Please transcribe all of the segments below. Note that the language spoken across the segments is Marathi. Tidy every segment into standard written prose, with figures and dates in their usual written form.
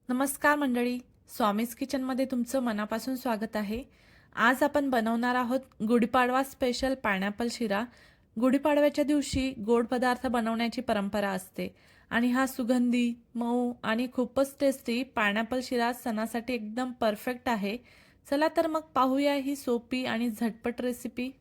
नमस्कार मंडळी, स्वामीज किचनमध्ये तुमचं मनापासून स्वागत आहे. आज आपण बनवणार आहोत गुढीपाडवा स्पेशल पायनॅपल शिरा. गुढीपाडव्याच्या दिवशी गोड पदार्थ बनवण्याची परंपरा असते आणि हा सुगंधी, मऊ आणि खूपच टेस्टी पायनॅपल शिरा सणासाठी एकदम परफेक्ट आहे. चला तर मग पाहूया ही सोपी आणि झटपट रेसिपी.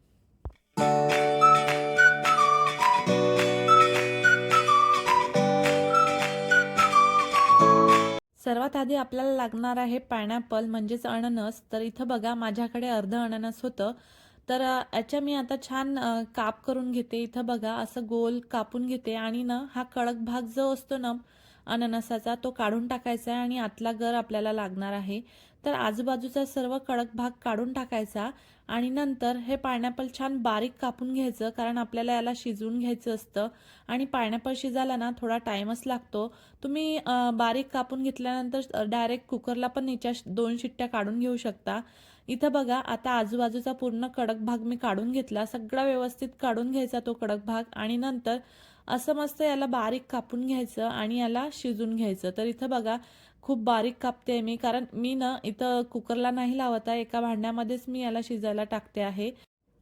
सर्वात आधी आपल्याला लागणार आहे पायनॅपल म्हणजेच अननस. तर इथं बघा माझ्याकडे अर्ध अननस होतं. तर याच्या मी आता छान काप करून घेते. इथं बघा असं गोल कापून घेते आणि ना हा कडक भाग जो असतो ना अननसाचा तो काढून टाकायचा आहे आणि आतला गर आपल्याला लागणार आहे. तर आजूबाजूचा सर्व कडक भाग काढून टाकायचा आणि नंतर हे पायनॅपल छान बारीक कापून घ्यायचं, कारण आपल्याला याला शिजवून घ्यायचं असतं आणि पायनॅपल शिजायला ना थोडा टाईमच लागतो. तुम्ही बारीक कापून घेतल्यानंतर डायरेक्ट कुकरला पण याच्या 2 शिट्ट्या काढून घेऊ शकता. इथं बघा आता आजूबाजूचा पूर्ण कडक भाग मी काढून घेतला. सगळा व्यवस्थित काढून घ्यायचा तो कडक भाग आणि नंतर असं मस्त याला बारीक कापून घ्यायचं आणि याला शिजून घ्यायचं. तर इथं बघा खूप बारीक कापते मी, कारण मी ना इथं कुकरला नाही लावत आहे, एका भांड्यामध्येच मी याला शिजायला टाकते आहे.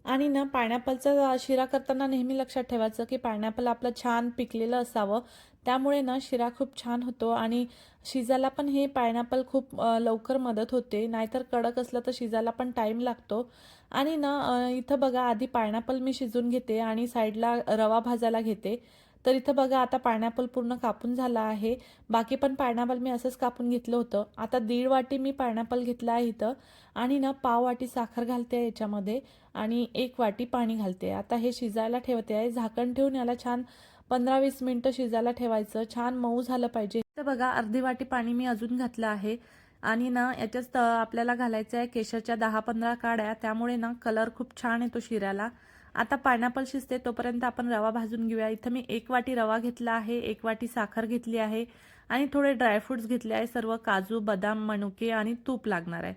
आणि ना पायनॅपलचा शिरा करताना नेहमी लक्षात ठेवायचं की पायनॅपल आपलं छान पिकलेलं असावं. त्यामुळे ना शिरा खूप छान होतो आणि शिजायला पण हे पायनॅपल खूप लवकर मदत होते. नाहीतर कडक असलं तर शिजायला पण टाईम लागतो. आणि ना इथं बघा आधी पायनॅपल मी शिजून घेते आणि साईडला रवा भाजायला घेते. तर इथं बघा आता पायनॅपल पूर्ण कापून झाला आहे. बाकी पण पायनॅपल मी असंच कापून घेतलं होतं. आता 1.5 वाटी मी पायनॅपल घेतला आहे इथं आणि ना पाव वाटी साखर घालते याच्यामध्ये आणि 1 वाटी पाणी घालते. आता हे शिजायला ठेवते आहे. झाकण ठेवून याला छान 15-20 मिनिटं शिजायला ठेवायचं. छान मऊ झालं पाहिजे. तर बघा अर्धी वाटी पाणी मी अजून घातलं आहे आणि ना याच्यात आपल्याला घालायचं आहे केशरच्या 10-15 काड्या. त्यामुळे ना कलर खूप छान येतो शिऱ्याला. आता पायनॅपल शिजते तोपर्यंत आपण रवा भाजून घेऊया. इथं मी 1 वाटी रवा घेतला आहे, 1 वाटी साखर घेतली आहे आणि थोडे ड्रायफ्रुट्स घेतले आहे. सर्व काजू, बदाम, मनुके आणि तूप लागणार आहे.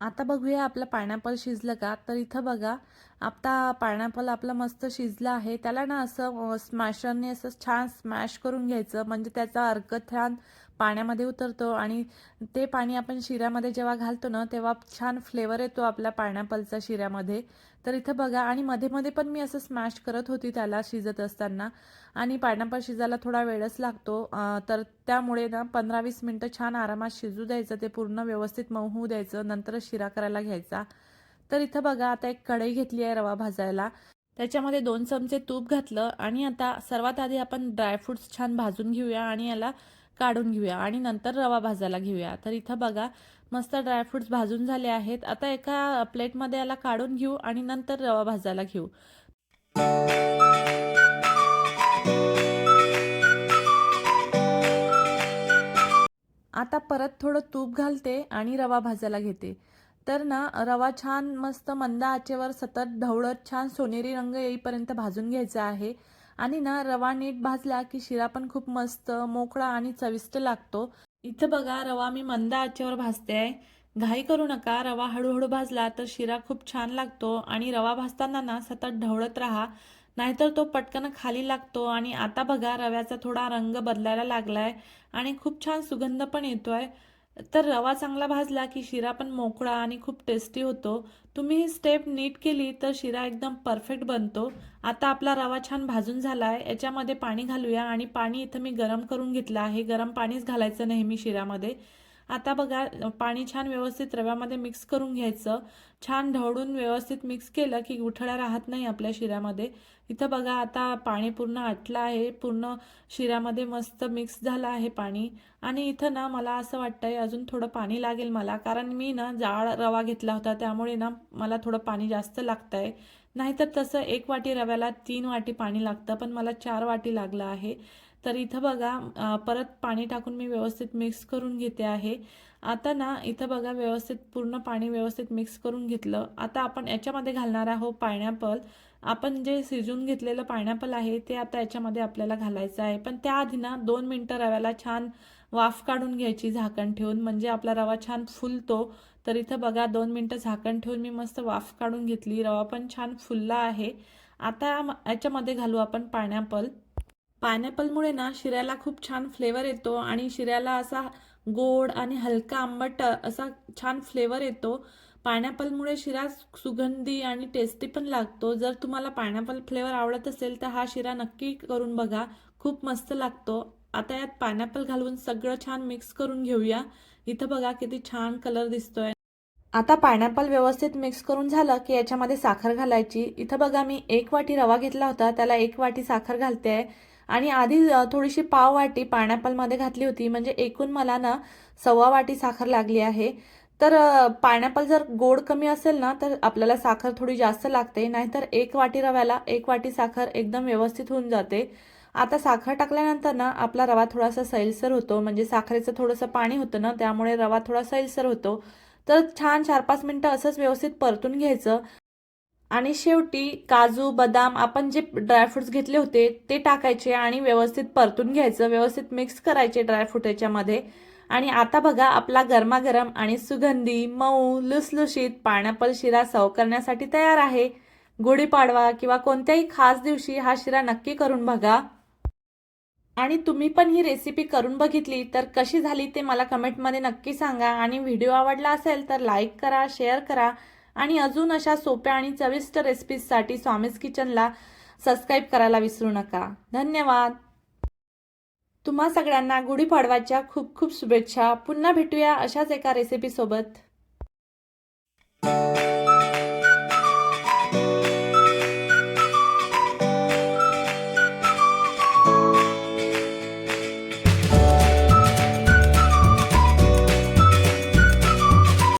आता बघूया आपलं पायनॅपल शिजलं का. तर इथं बघा आता पायनॅपल आपलं मस्त शिजलं आहे. त्याला ना असं स्मॅशरने असं छान स्मॅश करून घ्यायचं, म्हणजे त्याचा अर्क छान पाण्यामध्ये उतरतो आणि ते पाणी आपण शिऱ्यामध्ये जेव्हा घालतो ना तेव्हा छान फ्लेवर येतो आपल्या पायनॅपलचा शिऱ्यामध्ये. तर इथं बघा आणि मध्ये मध्ये पण मी असं स्मॅश करत होती त्याला शिजत असताना. आणि पायनॅपल शिजायला थोडा वेळच लागतो. तर त्यामुळे ना 15-20 मिनिटं छान आरामात शिजू द्यायचं, ते पूर्ण व्यवस्थित मऊ होऊ द्यायचं, नंतरच शिरा करायला घ्यायचा. तर इथं बघा आता एक कढई घेतली आहे रवा भाजायला. त्याच्यामध्ये 2 चमचे तूप घातलं आणि आता सर्वात आधी आपण ड्रायफ्रुट्स छान भाजून घेऊया आणि याला काढून घेऊया आणि नंतर रवा भाजायला घेऊया. तर इथं बघा मस्त ड्रायफ्रुट्स भाजून झाले आहेत. आता एका प्लेटमध्ये याला काढून घेऊ आणि नंतर रवा भाजायला घेऊ. आता परत थोडं तूप घालते आणि रवा भाजायला घेते. तर ना रवा छान मस्त मंद आचेवर सतत ढवळत छान सोनेरी रंग येईपर्यंत भाजून घ्यायचा आहे. आणि ना रवा नीट भाजला की शिरा पण खूप मस्त मोकळा आणि चविष्ट लागतो. इथं बघा रवा मी मंद आचेवर भाजते आहे. घाई करू नका. रवा हळूहळू भाजला तर शिरा खूप छान लागतो आणि रवा भाजताना ना सतत ढवळत राहा, नाहीतर तो पटकन खाली लागतो. आणि आता बघा रव्याचा थोडा रंग बदलायला लागलाय आणि खूप छान सुगंध पण येतोय. तर रवा चांगला भाजला की शिरा पण मोकळा आणि खूप टेस्टी होतो. तुम्ही ही स्टेप नीट केली तर शिरा एकदम परफेक्ट बनतो. आता आपला रवा छान भाजून झाला आहे. याच्यामध्ये पाणी घालूया आणि पाणी इथं मी गरम करून घेतलं आहे. गरम पाणीच घालायचं नेहमी शिऱ्यामध्ये. आता बघा पाणी छान व्यवस्थित रव्यामध्ये मिक्स करून घ्यायचं. छान ढवळून व्यवस्थित मिक्स केलं की गुठळ्या राहत नाही आपल्या शिऱ्यामध्ये. इथं बघा आता पाणी पूर्ण आटलं आहे. पूर्ण शिऱ्यामध्ये मस्त मिक्स झालं आहे पाणी. आणि इथं ना मला असं वाटतंय अजून थोडं पाणी लागेल मला, कारण मी ना जाड रवा घेतला होता त्यामुळे ना मला थोडं पाणी जास्त लागतंय. नाहीतर तसं 1 वाटी रव्याला 3 वाटी पाणी लागतं, पण मला 4 वाटी लागलं आहे. तर इथं बघा परत पाणी टाकून मी व्यवस्थित मिक्स करून घेते आहे. आता ना इथं बघा व्यवस्थित पूर्ण पाणी व्यवस्थित मिक्स करून घेतलं. आता आपण याच्यामध्ये घालणार आहोत पायनॅपल. आपण जे शिजून घेतलेलं पायनॅपल आहे ते आता याच्यामध्ये आपल्याला घालायचं आहे. पण त्याआधी ना 2 मिनिटं रव्याला छान वाफ काढून घ्यायची झाकण ठेवून, म्हणजे आपला रवा छान फुलतो. तर इथं बघा 2 मिनिटं झाकण ठेवून मी मस्त वाफ काढून घेतली. रवा पण छान फुलला आहे. आता याच्यामध्ये घालू आपण पायनॅपल. पायनॅपलमुळे ना शिऱ्याला खूप छान फ्लेवर येतो आणि शिऱ्याला असा गोड आणि हलका आंबट असा छान फ्लेवर येतो. पायनॅपलमुळे शिरा सुगंधी आणि टेस्टी पण लागतो. जर तुम्हाला पायनॅपल फ्लेवर आवडत असेल तर हा शिरा नक्की करून बघा. खूप मस्त लागतो. आता यात पायनॅपल घालून सगळं छान मिक्स करून घेऊया. इथं बघा किती छान कलर दिसतोय. आता पायनॅपल व्यवस्थित मिक्स करून झालं की याच्यामध्ये साखर घालायची. इथं बघा मी 1 वाटी रवा घेतला होता, त्याला 1 वाटी साखर घालते आहे आणि आधी थोडीशी पाव वाटी पायनॅपलमध्ये घातली होती, म्हणजे एकूण मला ना 1.25 वाटी साखर लागली आहे. तर पायनॅपल जर गोड कमी असेल ना तर आपल्याला साखर थोडी जास्त लागते, नाहीतर 1 वाटी रव्याला 1 वाटी साखर एकदम व्यवस्थित होऊन जाते. आता साखर टाकल्यानंतर ना आपला रवा थोडासा सैलसर होतो, म्हणजे साखरेचं थोडंसं पाणी होतं ना त्यामुळे रवा थोडा सैलसर होतो. तर छान 4-5 मिनिटं असंच व्यवस्थित परतून घ्यायचं आणि शेवटी काजू, बदाम आपण जे ड्रायफ्रुट्स घेतले होते ते टाकायचे आणि व्यवस्थित परतून घ्यायचं. व्यवस्थित मिक्स करायचे ड्रायफ्रूट याच्यामध्ये. आणि आता बघा आपला गरमागरम आणि सुगंधी, मऊ, लुसलुशीत पायनॅपल शिरा सर्व्ह करण्यासाठी तयार आहे. गुढीपाडवा किंवा कोणत्याही खास दिवशी हा शिरा नक्की करून बघा. आणि तुम्ही पण ही रेसिपी करून बघितली तर कशी झाली ते मला कमेंटमध्ये नक्की सांगा. आणि व्हिडिओ आवडला असेल तर लाईक करा, शेअर करा आणि अजून अशा सोप्या आणि चविष्ट रेसिपीजसाठी स्वामीज किचनला सबस्क्राईब करायला विसरू नका. धन्यवाद. तुम्हा सगळ्यांना गुढीपाडव्याच्या खूप खूप शुभेच्छा. पुन्हा भेटूया अशाच एका रेसिपीसोबत.